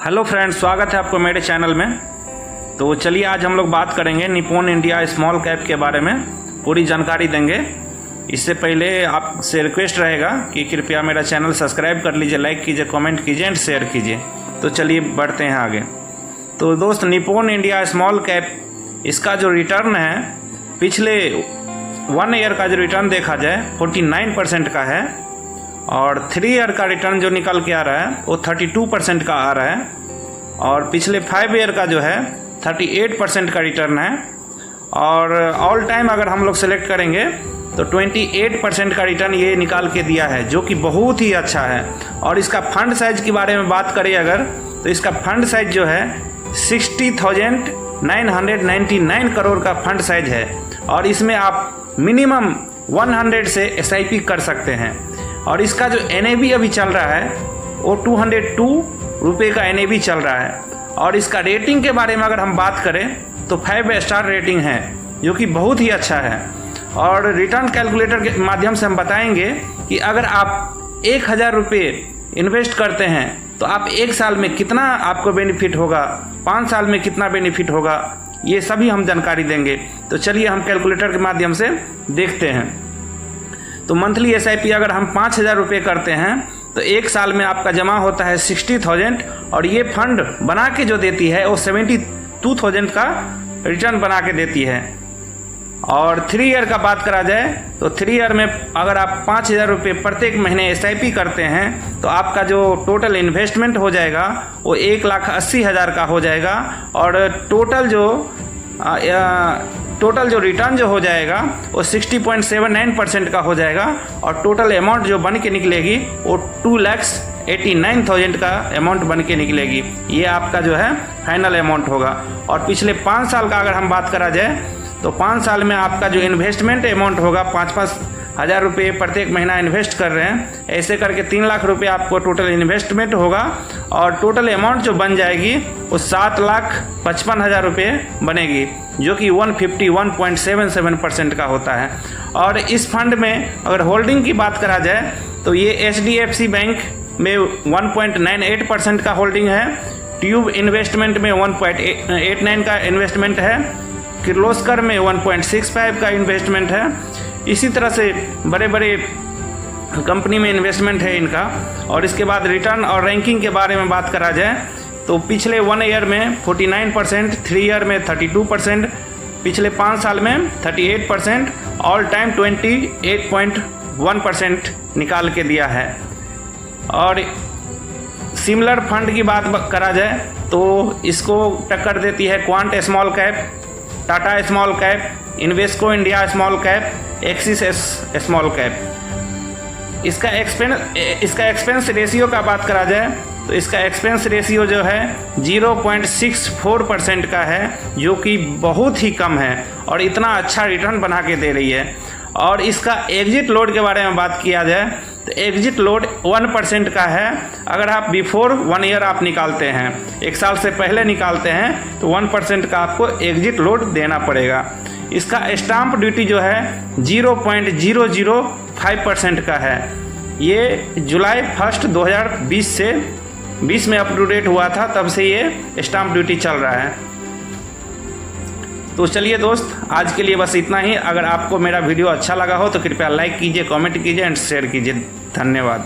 Hello friends, स्वागत है आपको मेरे चैनल में। तो चलिए आज हम लोग बात करेंगे निप्पॉन इंडिया स्मॉल कैप के बारे में, पूरी जानकारी देंगे। इससे पहले आपसे रिक्वेस्ट रहेगा कि कृपया मेरा चैनल सब्सक्राइब कर लीजिए, लाइक कीजिए, कमेंट कीजिए एंड शेयर कीजिए। तो चलिए बढ़ते हैं आगे। तो दोस्त, निप्पॉन इंडिया स्मॉल कैप, इसका जो रिटर्न है पिछले 1 ईयर का जो रिटर्न देखा जाए 49% का है, और 3 ईयर का रिटर्न जो निकल के आ रहा है वो 32% का आ रहा है, और पिछले 5 ईयर का जो है 38% का रिटर्न है, और ऑल टाइम अगर हम लोग सेलेक्ट करेंगे तो 28% का रिटर्न ये निकाल के दिया है, जो कि बहुत ही अच्छा है। और इसका फंड साइज के बारे में बात करें अगर, तो इसका फंड साइज जो है 60,999 करोड़ का फंड साइज है, और इसमें आप मिनिमम 100 से SIP कर सकते हैं। और इसका जो NAV अभी चल रहा है वो 202 रुपये का NAV चल रहा है। और इसका रेटिंग के बारे में अगर हम बात करें तो 5 स्टार रेटिंग है, जो कि बहुत ही अच्छा है। और रिटर्न कैलकुलेटर के माध्यम से हम बताएंगे कि अगर आप 1000 रुपये इन्वेस्ट करते हैं तो आप 1 साल में कितना आपको बेनिफिट होगा, 5 साल में कितना बेनिफिट होगा, ये सभी हम जानकारी देंगे। तो चलिए हम कैलकुलेटर के माध्यम से देखते हैं। तो मंथली SIP अगर हम 5000 रुपये करते हैं तो 1 साल में आपका जमा होता है 60,000, और ये फंड बना के जो देती है वो 72,000 का रिटर्न बना के देती है। और 3 ईयर का बात करा जाए तो 3 ईयर में अगर आप 5000 रुपये प्रत्येक महीने SIP करते हैं तो आपका जो टोटल इन्वेस्टमेंट हो जाएगा वो 1,80,000 का हो जाएगा, और टोटल जो रिटर्न जो हो जाएगा वो 60.79% का हो जाएगा, और टोटल अमाउंट जो बन के निकलेगी वो 2,89,000 का अमाउंट बन के निकलेगी। ये आपका जो है फाइनल अमाउंट होगा। और पिछले 5 साल का अगर हम बात करा जाए तो 5 साल में आपका जो इन्वेस्टमेंट अमाउंट होगा, 5-5 हज़ार रुपये प्रत्येक महीना इन्वेस्ट कर रहे हैं, ऐसे करके 3 लाख रुपये आपको टोटल इन्वेस्टमेंट होगा, और टोटल अमाउंट जो बन जाएगी वो 7,55,000 रुपये बनेगी, जो कि 151.77% का होता है। और इस फंड में अगर होल्डिंग की बात करा जाए तो ये HDFC बैंक में 1.98% का होल्डिंग है, ट्यूब इन्वेस्टमेंट में 1.89 का इन्वेस्टमेंट है, किर्लोस्कर में 1.65 का इन्वेस्टमेंट है। इसी तरह से बड़े बड़े कंपनी में इन्वेस्टमेंट है इनका। और इसके बाद रिटर्न और रैंकिंग के बारे में बात करा जाए तो पिछले 1 ईयर में 49%, 3 ईयर में 32%, पिछले 5 साल में 38%, ऑल टाइम 28.1% निकाल के दिया है। और सिमिलर फंड की बात करा जाए तो इसको टक्कर देती है quant small cap, Tata small cap, Invesco India small cap, axis small cap. इसका एक्सपेंस रेशियो का बात करा जाए तो इसका एक्सपेंस रेशियो जो है 0.64% का है, जो कि बहुत ही कम है, और इतना अच्छा रिटर्न बना के दे रही है। और इसका एग्जिट लोड के बारे में बात किया जाए तो एग्जिट लोड 1% का है। अगर आप बिफोर 1 ईयर आप निकालते हैं, 1 साल से पहले निकालते हैं, तो 1% का आपको एग्जिट लोड देना पड़ेगा। इसका स्टाम्प ड्यूटी जो है 0.005% का है। ये जुलाई 1 2020 से 20 में अप टू डेट हुआ था, तब से ये स्टाम्प ड्यूटी चल रहा है। तो चलिए दोस्त, आज के लिए बस इतना ही। अगर आपको मेरा वीडियो अच्छा लगा हो तो कृपया लाइक कीजिए, कमेंट कीजिए एंड शेयर कीजिए। धन्यवाद।